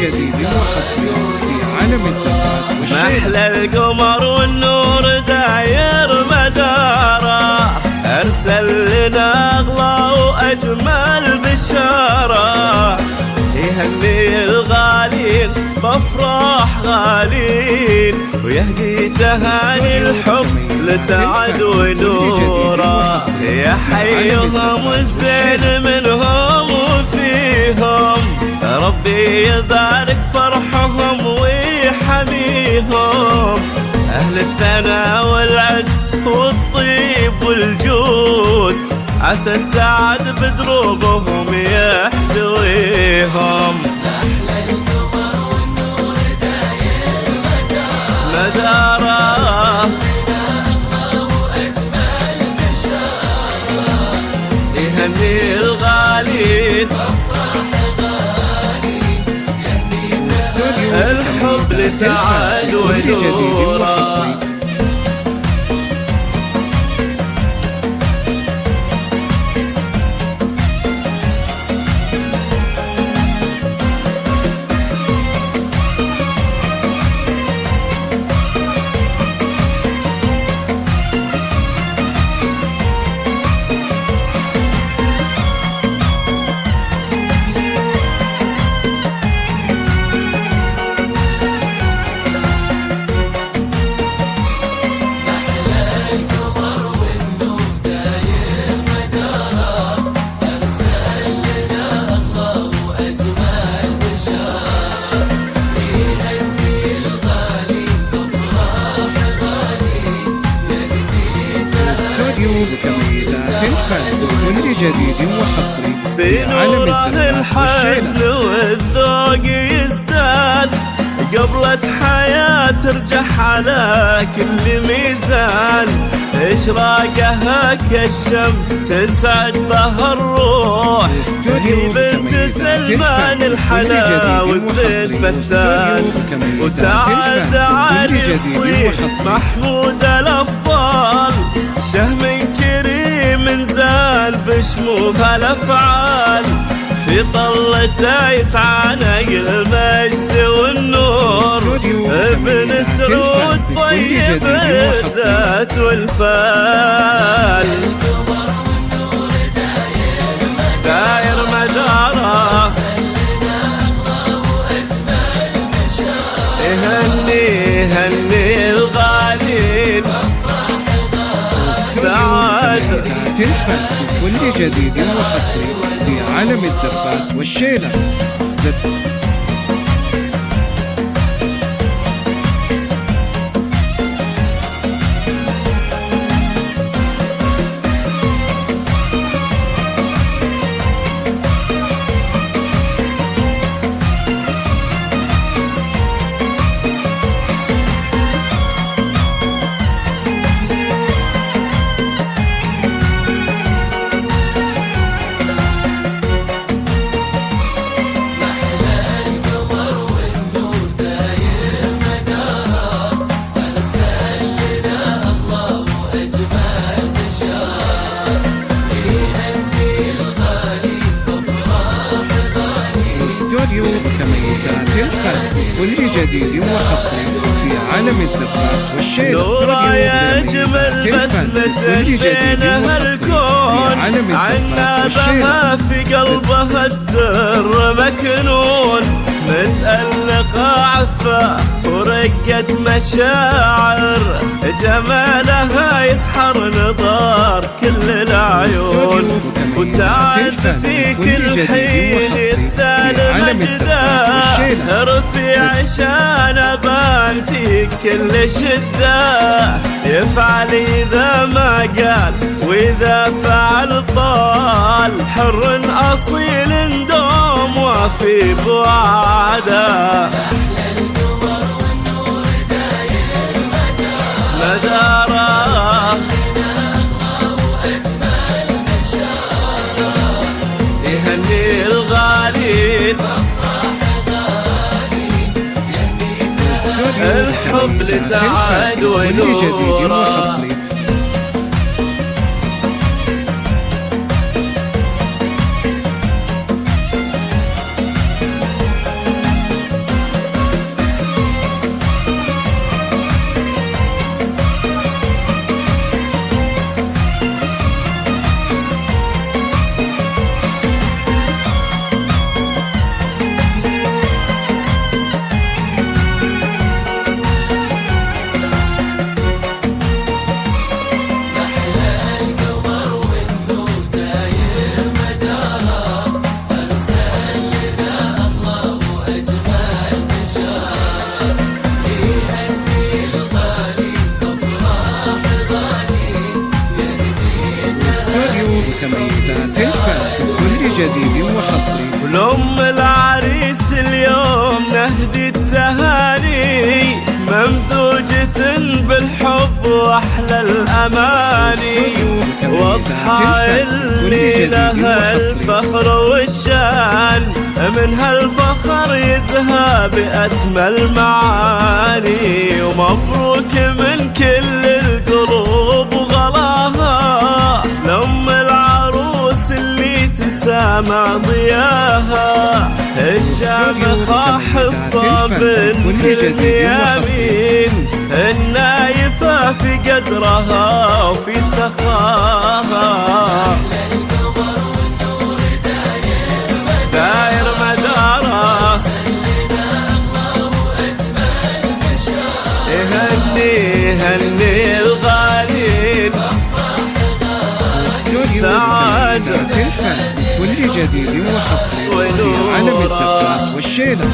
جديد وحصري في عالم الزفات والشيلة. محلى القمر والنور داير مداره، أرسل لنا أغلى وأجمل بشارة، يهني الغالين بأفراح غالين، ويهدي تهاني الحب لسعد ونوره، يحييهم الزين منهم وفيهم، ربي يبارك فرحهم ويحميهم، أهل الثناء والعز والطيب والجود، عسى السعد بدروبهم يحتويهم. أحلى القمر والنور داير مداره، وأجمل بشارة، يهني الغالين الحب لسعد ونوره. بكميزات الفن وكل جديد وحصري في عالم الزفات الحزن والذوق يزداد، قبلة حياة ترجح على كل ميزان، إشراقها كالشمس تسعد بها الروح، هي بنت سلمان الحلا والزيد فتان، وسعد علي الصيف محمود الأفضال، شهم كريم زال بشموخ الأفعال، في طلته يتعانق المجد والنور، ابن سعود طيب الذات والفال، داير مداره، يهني الغالين سعد الفن وكل جديد وحصري في عالم الزفات والشيلة. استوديو بكميزات الفن كل جديد وحصري في عالم الزفات والشيلة. نورا يجمل بسمة بينها الكون، عنابها في قلبها الدر مكنون، متألقة عفة ورقة مشاعر، جمالها يسحر نظر كل العيون، وسعد في كل حين يبتال مجده، رفيع شانبان في كل شدة، يفعل إذا ما قال وإذا فعل طال، حر أصيل دوم وفي بوعده، أحلى القمر والنور داير مداره، يهني الغالين الحب لسعد ونوره. متميزات الفن كل جديد وحصري. ولأم العريس اليوم نهدي التهاني، ممزوجة بالحب وأحلى الأماني، واضحى اللي لها الفخر والشان، من هالفخر يزهى بأسمى المعاني، ومبروك من كل القلوب وغلاها لأم العروس اللي تسامع ضياها، الشامخة حصة بنت اليمين، النايفة في قدرها وفي سخاها، داير مداره، يهني الغالين سعد الفن كل جديد وحصري في عالم الزفات والشيلة.